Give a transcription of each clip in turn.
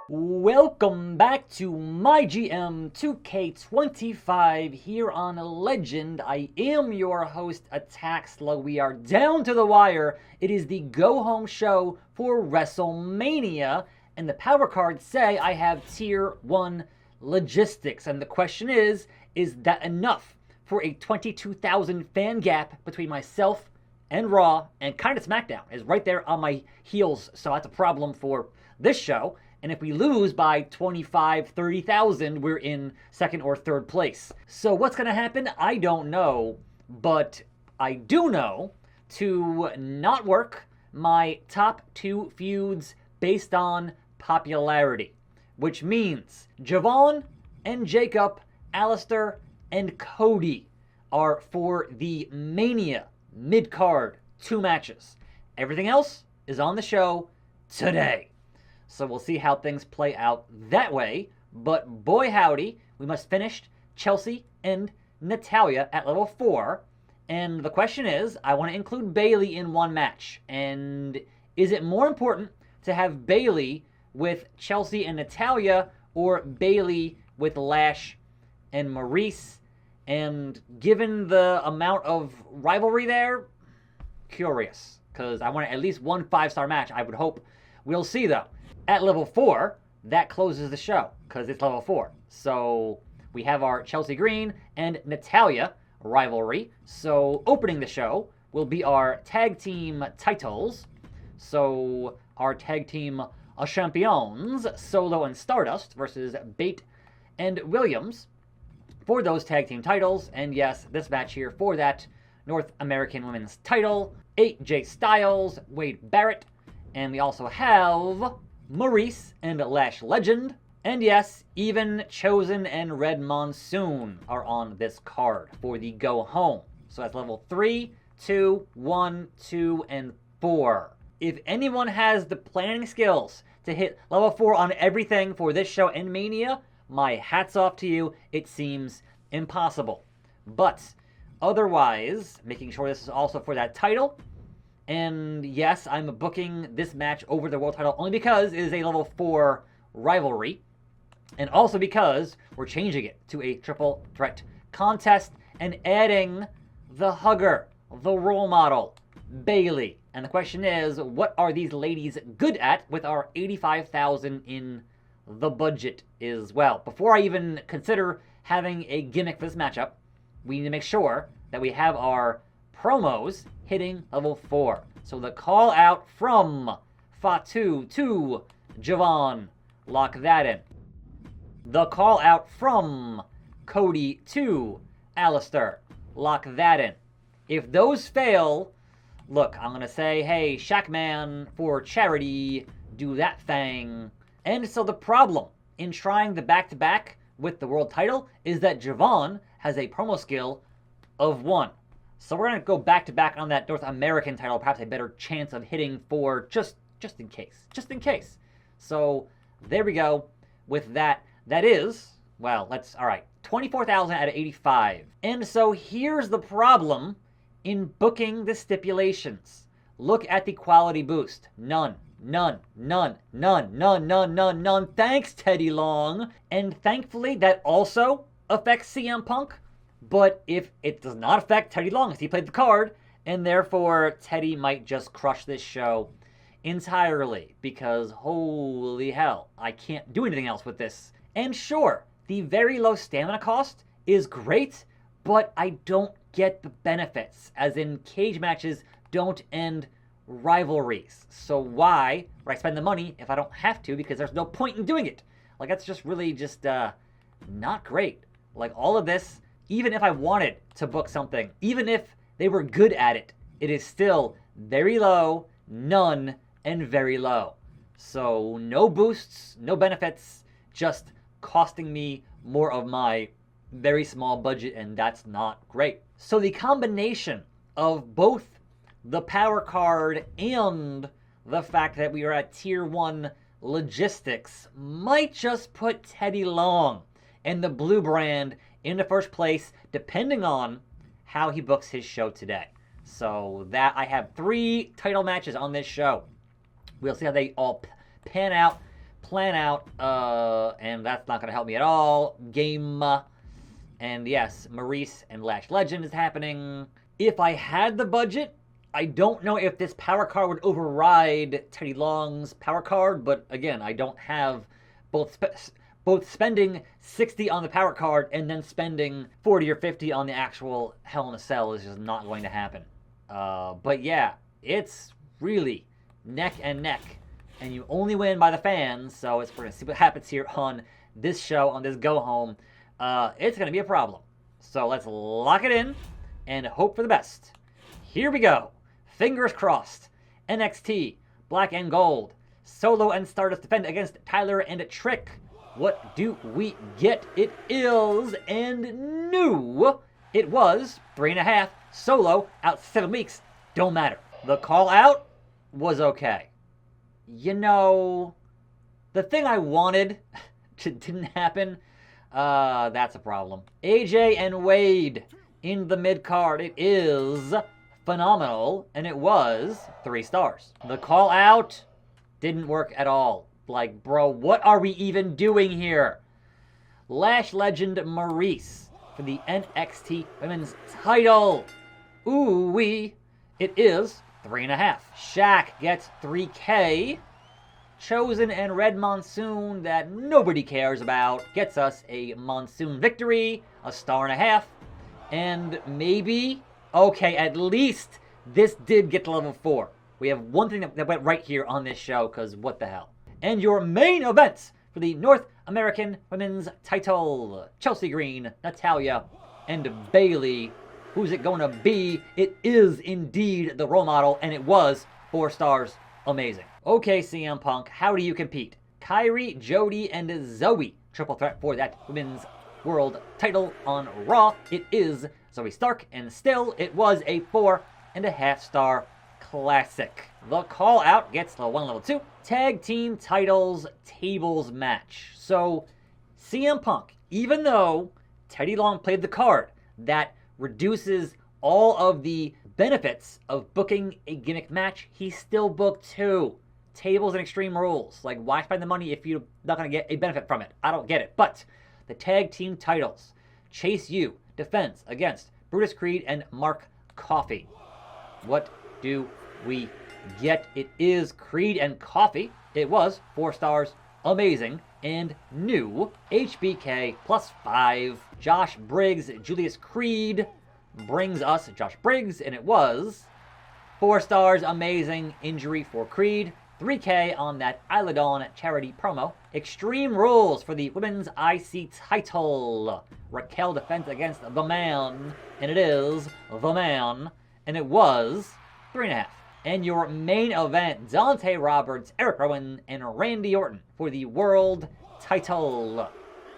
Welcome back to MyGM 2K25 here on Legend. I am your host, attackslug. We are down to the wire. It is the go-home show for WrestleMania, and the power cards say I have Tier 1 logistics. And the question is that enough for a 22,000 fan gap between myself and Raw, and kind of SmackDown is right there on my heels, so that's a problem for this show. And if we lose by 25, 30,000, we're in second or third place. So what's going to happen? I don't know. But I do know to not work my top two feuds based on popularity. Which means Javon and Jacob, Alistair and Cody are for the Mania mid-card 2 matches. Everything else is on the show today. So we'll see how things play out that way. But boy howdy, we must finish Chelsea and Natalya at level 4. And the question is, I want to include Bayley in one match. And is it more important to have Bayley with Chelsea and Natalya, or Bayley with Lash and Maurice? And given the amount of rivalry there, curious. Because I want at least one 5-star match, I would hope. We'll see though. At level 4, that closes the show, because it's level 4. So we have our Chelsea Green and Natalya rivalry. So opening the show will be our tag team titles. So our tag team champions, Solo and Stardust, versus Bate and Williams for those tag team titles. And yes, this match here for that North American Women's title. AJ Styles, Wade Barrett, and we also have Maurice and Lash Legend. And yes, even Chosen and Red Monsoon are on this card for the go home. So that's level 3, 2, 1, 2, and 4. If anyone has the planning skills to hit level 4 on everything for this show and Mania, my hat's off to you. It seems impossible. But otherwise, making sure this is also for that title. And yes, I'm booking this match over the world title only because it is a level 4 rivalry. And also because we're changing it to a triple threat contest and adding the hugger, the role model, Bayley. And the question is, what are these ladies good at with our 85,000 in the budget as well? Before I even consider having a gimmick for this matchup, we need to make sure that we have our promos hitting level 4. So the call out from Fatu to Javon, lock that in. The call out from Cody to Alistair, lock that in. If those fail, look, I'm going to say, hey, Shackman for charity, do that thing. And so the problem in trying the back-to-back with the world title is that Javon has a promo skill of 1. So we're going to go back-to-back on that North American title, perhaps a better chance of hitting 4 just in case. Just in case. So there we go with that. That is, well, all right, 24,000 out of 85. And so here's the problem in booking the stipulations. Look at the quality boost. None. None. None. None. None. None. None. None. Thanks, Teddy Long. And thankfully, that also affects CM Punk. But if it does not affect Teddy Long, as he played the card, and therefore Teddy might just crush this show entirely, because holy hell, I can't do anything else with this. And sure, the very low stamina cost is great, but I don't get the benefits, as in cage matches don't end rivalries. So why would I spend the money if I don't have to, because there's no point in doing it? Like, that's just really not great. Like, all of this, even if I wanted to book something, even if they were good at it, it is still very low, none, and very low. So no boosts, no benefits, just costing me more of my very small budget, and that's not great. So the combination of both the power card and the fact that we are at tier 1 logistics might just put Teddy Long and the blue brand in the first place, depending on how he books his show today. So that I have 3 title matches on this show. We'll see how they all plan out, and that's not going to help me at all. Game, and yes, Maurice and Lash Legend is happening. If I had the budget, I don't know if this power card would override Teddy Long's power card, but again, I don't have both spending 60 on the power card and then spending 40 or 50 on the actual Hell in a Cell is just not going to happen. But yeah, it's really neck and neck, and you only win by the fans, so we're going to see what happens here on this show, on this go-home. It's going to be a problem. So let's lock it in and hope for the best. Here we go. Fingers crossed. NXT, Black and Gold. Solo and Stardust defend against Tyler and Trick. What do we get? It is, and new. It was 3.5. Solo, out 7 weeks. Don't matter. The call out was okay. You know, the thing I wanted didn't happen. That's a problem. AJ and Wade in the mid-card. It is phenomenal, and it was 3 stars. The call out didn't work at all. Like, bro, what are we even doing here? Lash Legend Maurice for the NXT Women's title. Ooh-wee. It is 3.5. Shaq gets 3K. Chosen and Red Monsoon, that nobody cares about, gets us a Monsoon victory, a 1.5 stars. And maybe, okay, at least this did get to level 4. We have one thing that went right here on this show, because what the hell. And your main events for the North American Women's title. Chelsea Green, Natalya, and Bayley. Who's it going to be? It is indeed the role model, and it was 4 stars. Amazing. Okay, CM Punk, how do you compete? Kyrie, Jody, and Zoe. Triple threat for that Women's World title on Raw. It is Zoe Stark, and still it was a 4.5 star classic. The call out gets level 1, level 2. Tag team titles tables match. So CM Punk, even though Teddy Long played the card that reduces all of the benefits of booking a gimmick match, he still booked 2 tables and Extreme Rules. Like, why spend the money if you're not going to get a benefit from it? I don't get it. But the tag team titles, Chase U defends against Brutus Creed and Mark Coffey. What do we get? It is Creed and Coffey. It was 4 stars. Amazing. And new. HBK +5. Josh Briggs, Julius Creed brings us Josh Briggs, and it was 4 stars. Amazing. Injury for Creed. 3K on that Isla Dawn charity promo. Extreme Rules for the Women's IC title. Raquel defends against the Man, and it is the Man, and it was 3.5. And your main event, Dante Roberts, Eric Rowan, and Randy Orton for the World title.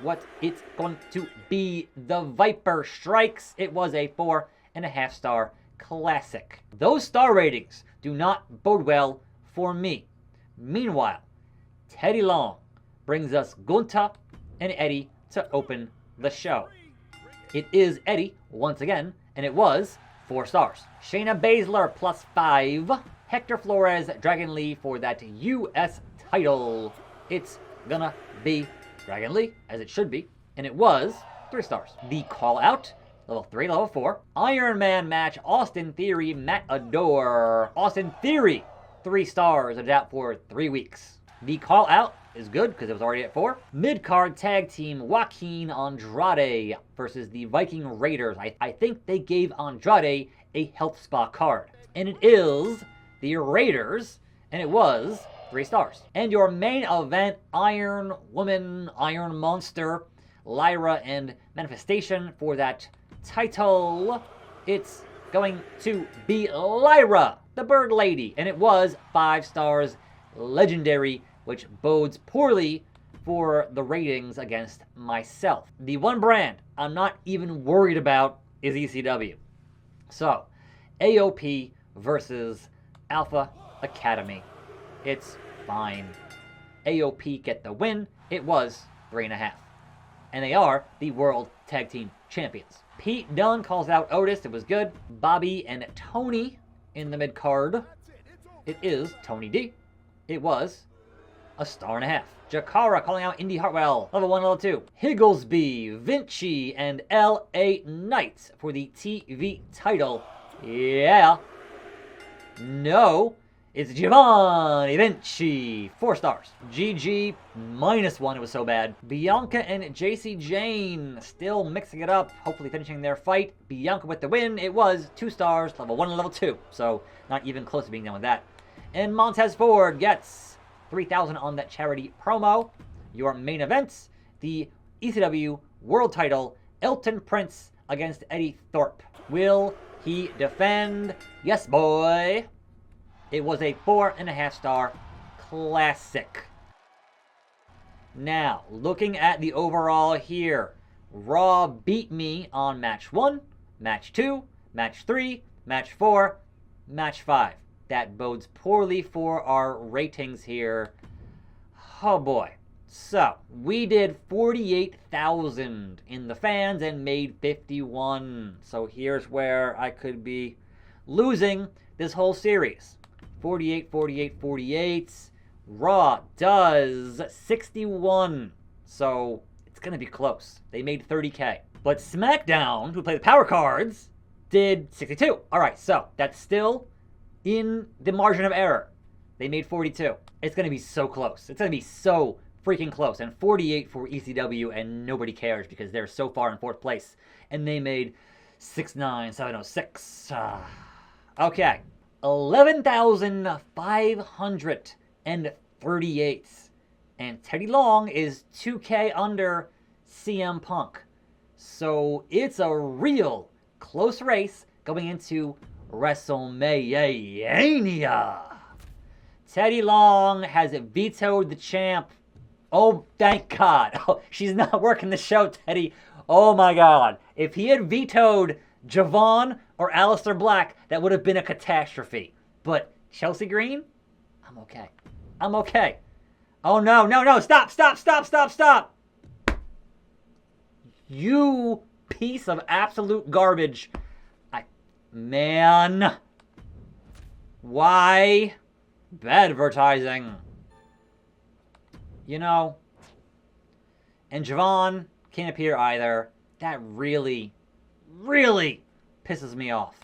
What it's going to be, the Viper Strikes. It was a 4.5 star classic. Those star ratings do not bode well for me. Meanwhile, Teddy Long brings us Gunther and Eddie to open the show. It is Eddie once again, and it was 4 stars. Shayna Baszler +5. Hector Flores, Dragon Lee for that U.S. title. It's gonna be Dragon Lee, as it should be, and it was 3 stars. The call out, level 3, level 4. Iron Man match, Austin Theory, Matador. Austin Theory, 3 stars, and out for 3 weeks. The call out is good because it was already at 4. Mid-card tag team, Joaquin Andrade versus the Viking Raiders. I think they gave Andrade a health spa card. And it is the Raiders, and it was 3 stars. And your main event, Iron Woman, Iron Monster, Lyra, and Manifestation for that title. It's going to be Lyra, the Bird Lady, and it was 5 stars. Legendary, which bodes poorly for the ratings against myself. The one brand I'm not even worried about is ECW. So, AOP versus Alpha Academy. It's fine. AOP get the win. It was 3.5. And they are the World Tag Team Champions. Pete Dunne calls out Otis. It was good. Bobby and Tony in the mid-card. It is Tony D. It was 1.5 stars. Jakara calling out Indy Hartwell, level 1, level 2. Higglesby, Vinci, and LA Knight for the TV title. Yeah. No. It's Giovanni Vinci, 4 stars. GG, -1, it was so bad. Bianca and JC Jane still mixing it up, hopefully finishing their fight. Bianca with the win, it was 2 stars, level 1 and level 2. So not even close to being done with that. And Montez Ford gets 3,000 on that charity promo. Your main event, the ECW World Title, Elton Prince against Eddie Thorpe. Will he defend? Yes, boy. It was a 4.5-star classic. Now, looking at the overall here, Raw beat me on match 1, match 2, match 3, match 4, match 5. That bodes poorly for our ratings here. Oh boy. So, we did 48,000 in the fans and made 51. So here's where I could be losing this whole series. 48, 48, 48. Raw does 61. So it's going to be close. They made 30K. But SmackDown, who played the power cards, did 62. All right, so that's still in the margin of error. They made 42. It's going to be so close. It's going to be so freaking close. And 48 for ECW, and nobody cares because they're so far in 4th place. And they made 69706. Okay. 11,538. And Teddy Long is 2K under CM Punk. So it's a real close race going into WrestleMania. Teddy Long has vetoed the champ. Oh, thank God. Oh, she's not working the show, Teddy. Oh, my God. If he had vetoed Javon or Aleister Black, that would have been a catastrophe. But Chelsea Green? I'm okay. I'm okay. Oh, no, no, no. Stop, stop, stop, stop, stop. You piece of absolute garbage. Man. Why? Bad advertising. You know. And Javon can't appear either. That really, really pisses me off.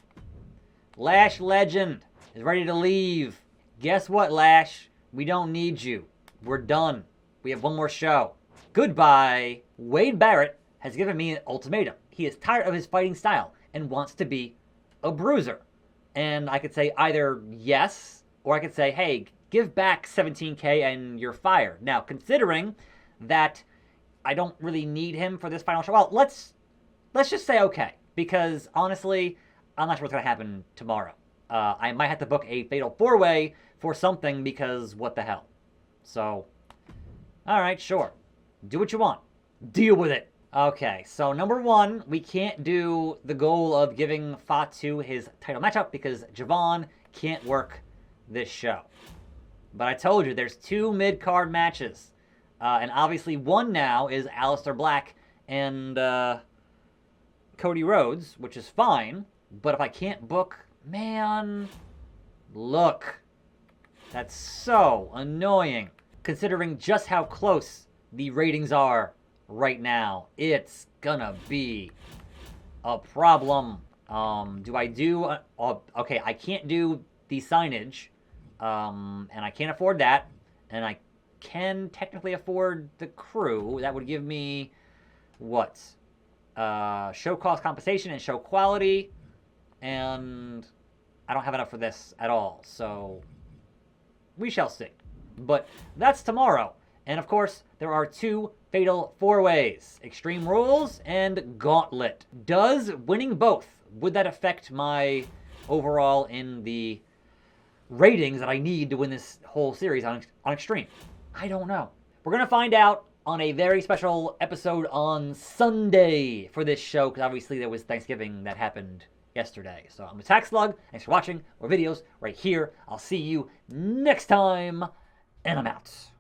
Lash Legend is ready to leave. Guess what, Lash? We don't need you. We're done. We have one more show. Goodbye. Wade Barrett has given me an ultimatum. He is tired of his fighting style and wants to be a bruiser. And I could say either yes, or I could say, hey, give back 17K and you're fired. Now, considering that I don't really need him for this final show, well, let's just say okay. Because honestly, I'm not sure what's going to happen tomorrow. I might have to book a fatal 4-way for something because what the hell. So, all right, sure. Do what you want. Deal with it. Okay, so number 1, we can't do the goal of giving Fatu his title matchup because Javon can't work this show. But I told you, there's 2 mid-card matches. And obviously one now is Aleister Black and Cody Rhodes, which is fine. But if I can't book, man, look. That's so annoying. Considering just how close the ratings are right now, it's gonna be a problem. Do I do... okay, I can't do the signage. And I can't afford that. And I can technically afford the crew. That would give me... what? Show cost compensation and show quality. And I don't have enough for this at all. So we shall see. But that's tomorrow. And of course, there are 2 fatal 4-ways. Extreme Rules and Gauntlet. Does winning both, would that affect my overall in the ratings that I need to win this whole series on Extreme? I don't know. We're going to find out on a very special episode on Sunday for this show, because obviously there was Thanksgiving that happened yesterday. So I'm attackslug. Thanks for watching. More videos right here. I'll see you next time, and I'm out.